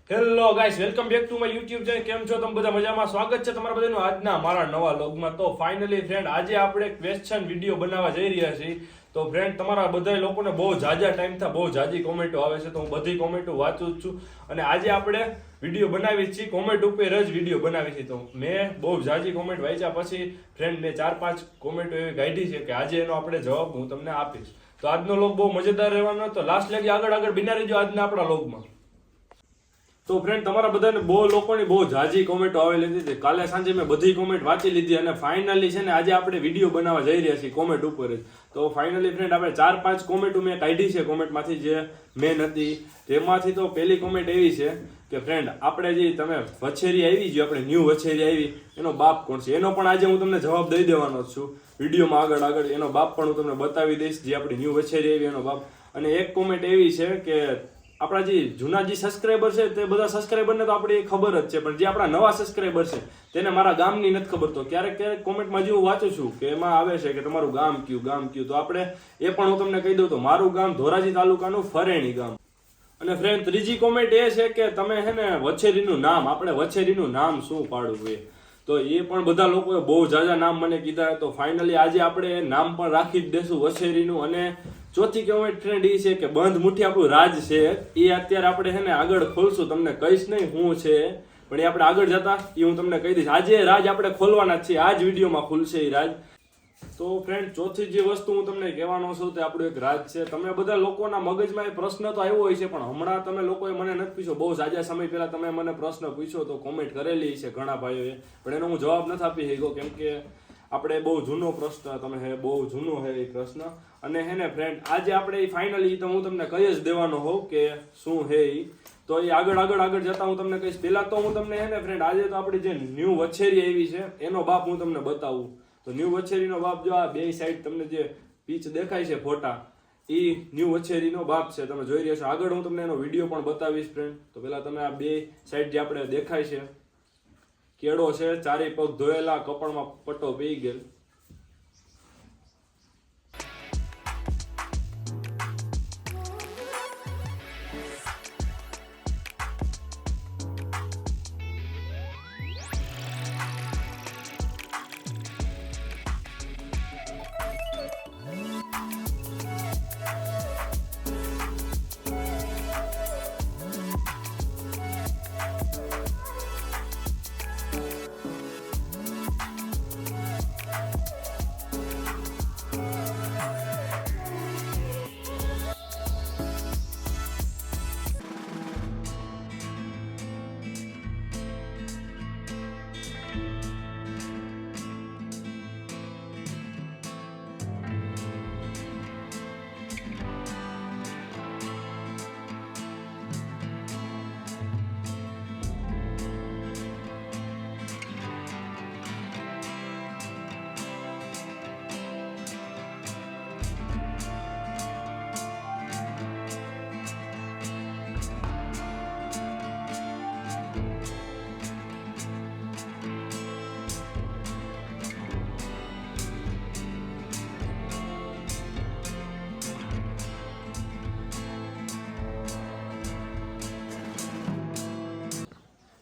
Hello guys, welcome back to my YouTube channel. કેમ છો તમે બધા? મજામાં? સ્વાગત છે તમારા બધાનું આજના મારા નવા વ્લોગમાં. તો ફાઇનલી ફ્રેન્ડ, આજે આપણે ક્વેશ્ચન વિડીયો બનાવવા જઈ રહ્યા છીએ. તો ફ્રેન્ડ, તમારા બધા લોકોને બહુ જાજા ટાઈમથી બહુ જાજી કોમેન્ટો આવે છે, તો હું બધી કોમેન્ટો વાંચું જ છું. અને આજે આપણે વિડીયો બનાવી છીએ, કોમેન્ટ ઉપર જ વિડીયો બનાવી છે. તો મેં બહુ જાજી કોમેન્ટ વાંચ્યા પછી ફ્રેન્ડ મેં 4-5 કોમેન્ટો એવી કાઢી છે કે આજે એનો આપણે જવાબ હું તમને આપીશ. તો આજનો લોગ બહુ મજેદાર રહેવાનો, તો લાસ્ટ લગી આગળ બિના રહેજો આજના આપણા લોગમાં. તો ફ્રેન્ડ, તમારા બધાને બહુ લોકોની બહુ જાજી કોમેન્ટો આવેલી હતી. કાલે સાંજે મેં બધી કોમેન્ટ વાંચી લીધી અને ફાઇનલી છે ને આજે આપણે વિડીયો બનાવવા જઈ રહ્યા છીએ કોમેન્ટ ઉપર જ. તો ફાઇનલી ફ્રેન્ડ, આપણે 4-5 કોમેન્ટો મેં કાઢી છે કોમેન્ટમાંથી જે મેન હતી. તેમાંથી તો પહેલી કોમેન્ટ એવી છે કે ફ્રેન્ડ, આપણે જે તમે વછેરી આવી છે, આપણે ન્યૂ વછેરી આવી, એનો બાપ કોણ છે? એનો પણ આજે હું તમને જવાબ દઈ દેવાનો જ છું વિડીયોમાં. આગળ એનો બાપ પણ હું તમને બતાવી દઈશ, જે આપણી ન્યૂ વછેરી આવી એનો બાપ. અને એક કોમેન્ટ એવી છે કે આપણા જે જૂના જે સબસ્ક્રાઈબર છે તે બધા સબસ્ક્રાઈબરને તો આપણે ખબર જ છે, પણ જે આપણા નવા સબસ્ક્રાઈબર છે તેને મારા ગામની નથી ખબર. તો ક્યારેક ક્યારેક કોમેન્ટમાં જે હું વાંચું છું કે એમાં આવે છે કે તમારું ગામ કયું. તો આપણે એ પણ હું તમને કહી દઉં તો મારું ગામ ધોરાજી તાલુકાનું ફરેણી ગામ. અને ફ્રેન્ડ, ત્રીજી કોમેન્ટ એ છે કે તમે હે ને વછેરીનું નામ, આપણે વછેરીનું નામ શું પાડવું એ. તો એ પણ બધા લોકોએ બહુ જાજા નામ મને કીધા. તો ફાઇનલી આજે આપણે નામ પણ રાખી જ દેશું વછેરીનું. અને ચોથી કોમેન્ટ ફ્રેન્ડ એ છે કે બંધ મુઠ્ઠી આપણું રાજ છે, એ અત્યારે આપણે હે ને આગળ ખોલશું. તમને કહીશ નહીં શું છે, પણ એ આપણે આગળ જતા એ હું તમને કહી દઈશ. આજે રાજ આપણે ખોલવાના જ છીએ, આ જ વિડીયોમાં ખુલશે એ રાજ. તો ફ્રેન્ડ, ચોથી જે વસ્તુ હું તમને કહેવાનો છું તે આપણું એક રાજ છે. તમે બધા લોકોના મગજમાં એ પ્રશ્ન તો આવ્યો હોય છે, પણ હમણાં તમે લોકોએ મને નથી પૂછ્યો. બહુ જાજા સમય પહેલા તમે મને પ્રશ્ન પૂછ્યો તો કોમેન્ટ કરેલી છે ઘણા ભાઈઓએ, પણ એનો હું જવાબ નથી આપી શક્યો કેમ કે આપણે બહુ જૂનો પ્રશ્ન, તમે હે બહુ જૂનો હે એ પ્રશ્ન. અને હે ને ફ્રેન્ડ, આજે આપણે એ ફાઇનલી તો હું તમને કહી જ દેવાનો હોઉં કે શું હે એ. તો એ આગળ જતા હું તમને કહીશ. પહેલા તો હું તમને હે ને ફ્રેન્ડ, આજે તો આપણી જે ન્યૂ વછેરી આવી છે એનો બાપ હું તમને બતાવું. તો ન્યૂ વછેરીનો બાપ જો આ બે સાઈડ તમને જે પીચ દેખાય છે ફોટા, એ ન્યૂ વછેરીનો બાપ છે, તમે જોઈ રહ્યા છો. આગળ હું તમને એનો વિડીયો પણ બતાવીશ ફ્રેન્ડ. તો પહેલા તમે આ બે સાઈડ જે આપણે દેખાય છે, કેળો છે, ચારે પગ ધોયેલા, કપડમાં પટ્ટો પી ગયેલ.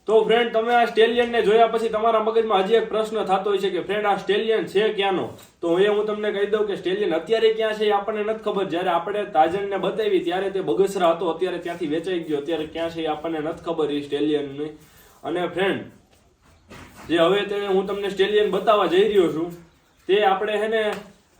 તો ફ્રેન્ડ, તમે આ સ્ટેલિયનને જોયા પછી તમારા મગજમાં હજી એક પ્રશ્ન થતો હોય છે કે ફ્રેન્ડ, આ સ્ટેલિયન છે ક્યાંનો? તો હું તમને કહી દઉં કે સ્ટેલિયન અત્યારે ક્યાં છે એ આપણને નથી ખબર. જ્યારે આપણે તાજનને બતાવી ત્યારે તે બગસરા હતો, અત્યારે ત્યાંથી વેચાઈ ગયો. અત્યારે ક્યાં છે એ આપણને નથી ખબર એ સ્ટેલિયનની. અને ફ્રેન્ડ, જે હવે તે હું તમને સ્ટેલિયન બતાવવા જઈ રહ્યો છું તે આપણે હે ને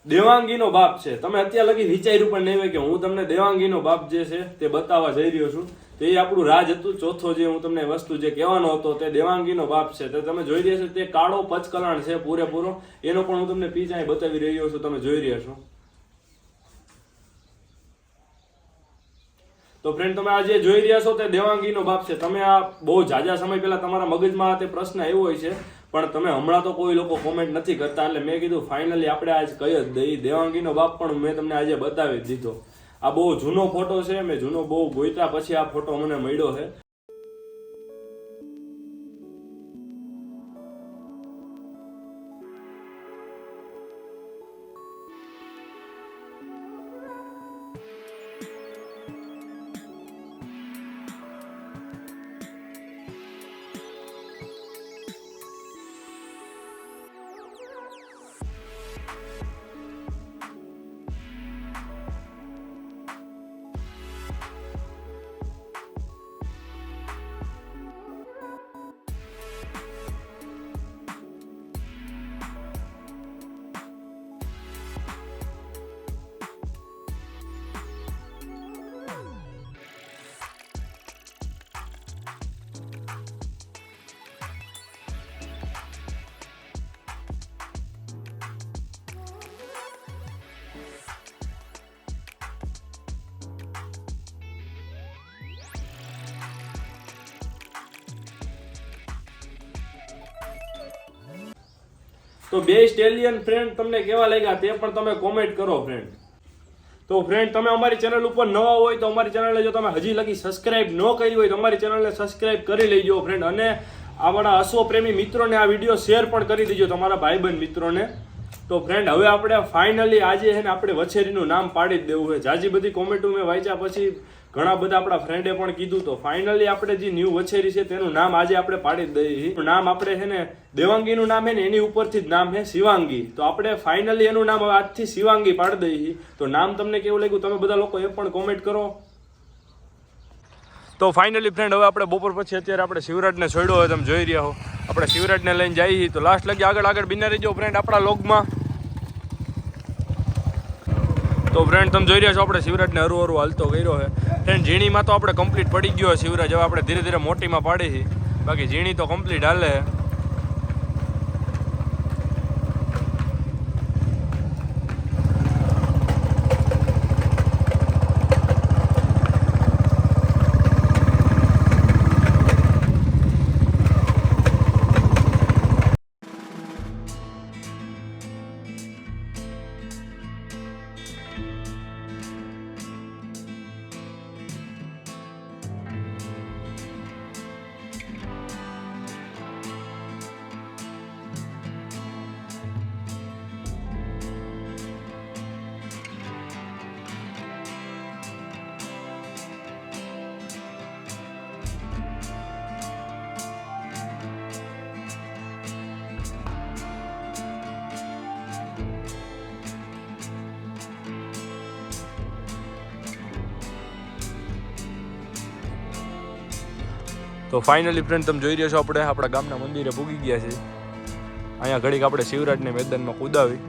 દેવાંગીનો બાપ છે. તમે અત્યાર લગી વિચાર્યું પણ નહીં હોય કે હું તમને દેવાંગીનો બાપ જે છે તે બતાવવા જઈ રહ્યો છું. તો એ આપણું રાજ હતું. ચોથો જે હું તમને વસ્તુ જે કહેવાનો હતો તે દેવાંગીનો બાપ છે. તો તમે જોઈ રહ્યા છો તે કાળો પચકલાણ છે પૂરેપૂરો. એનો પણ હું તમને પીચ અહીં બતાવી રહ્યો છું, તમે જોઈ રહ્યા છો. તો ફ્રેન્ડ, તમે આ જે જોઈ રહ્યા છો તે દેવાંગીનો બાપ છે. તમે આ બહુ જાજા સમય પહેલા તમારા મગજમાં તે પ્રશ્ન આવ્યો હોય છે, પણ તમે હમણાં તો કોઈ લોકો કોમેન્ટ નથી કરતા, એટલે મેં કીધું ફાઇનલી આપણે આજ કહી જ દઈ. દેવાંગીનો બાપ પણ મેં તમને આજે બતાવી જ દીધો. આ બહુ જૂનો ફોટો છે, મેં જૂનો બહુ ગોઈતા પછી આ ફોટો મને મળ્યો છે. તો બે સ્ટેલિયન ફ્રેન્ડ તમને કેવા લાગ્યા તે પણ તમે કોમેન્ટ કરો ફ્રેન્ડ. તો ફ્રેન્ડ તમે અમારી ચેનલ ઉપર નવા હોય તો અમારી ચેનલને જો તમે હજી લગી સબસ્ક્રાઇબ ન કરી હોય તો અમારી ચેનલને સબસ્ક્રાઇબ કરી લેજો ફ્રેન્ડ. અને આપણા અશ્વ પ્રેમી મિત્રોને આ વિડીયો શેર પણ કરી દેજો તમારા ભાઈબંધ મિત્રોને. તો ફ્રેન્ડ હવે આપણે ફાઇનલી આજે છે ને આપણે વછેરીનું નામ પાડી જ દેવું છે. જાજી બધી કોમેન્ટો મેં વાંચ્યા પછી ઘણા બધા આપણા ફ્રેન્ડે પણ કીધું તો ફાઇનલી આપણે જે ન્યૂ વછેરી છે તેનું નામ આજે આપણે પાડી જ દઈએ. નામ આપણે છે ને દેવાંગીનું નામ છે ને એની ઉપરથી જ નામ છે શિવાંગી. તો આપણે ફાઇનલી એનું નામ હવે આજથી શિવાંગી પાડી દઈએ. તો નામ તમને કેવું લાગ્યું તમે બધા લોકો એ પણ કોમેન્ટ કરો. તો ફાઇનલી ફ્રેન્ડ હવે આપણે બપોર પછી અત્યારે આપણે શિવરાજને છોડ્યો હોય તમે જોઈ રહ્યા હો. આપણે શિવરાજને લઈને જઈએ તો લાસ્ટ લગી આગળ બિના રહીજો ફ્રેન્ડ આપણા લોગમાં. તો ફ્રેન્ડ તમે જોઈ રહ્યા છો આપણે શિવરાજને હરું હાલતો કર્યો છે ફ્રેન્ડ. ઝીણીમાં તો આપણે કમ્પ્લીટ પડી ગયો શિવરાજ. હવે આપણે ધીરે ધીરે મોટીમાં પાડી છે, બાકી ઝીણી તો કમ્પ્લીટ હાલે. તો ફાઇનલી ફ્રેન્ડ તમે જોઈ રહ્યા છો આપણે આપણા ગામના મંદિરે પૂગી ગયા છે. અહીંયા ઘડીક આપણે શિવરાજને મેદાનમાં કુદાવી.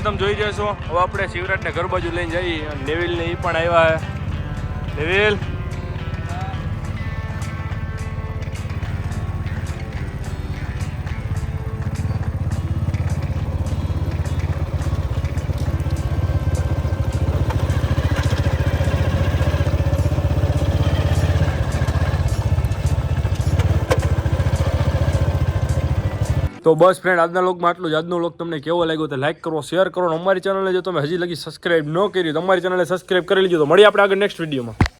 તમે જોઈ રહ્યા છો હવે આપણે શિવરાજને ઘર બાજુ લઈને જઈએ. નેવિલ ને એ પણ આવ્યા છે. નેવિલ તો બસ ફ્રેન્ડ આજના લોકમાં આટલું જ. આજનો લોક તમને કેવો લાગ્યો તો લાઈક કરો, શેર કરો. અમારી ચેનલને જો તમે હજી લગી સબસ્ક્રાઇબ ન કરી તો અમારી ચેનલને સબસ્ક્રાઇબ કરી લેજો. તો મળીએ આપણે આગળ નેક્સ્ટ વિડીયોમાં.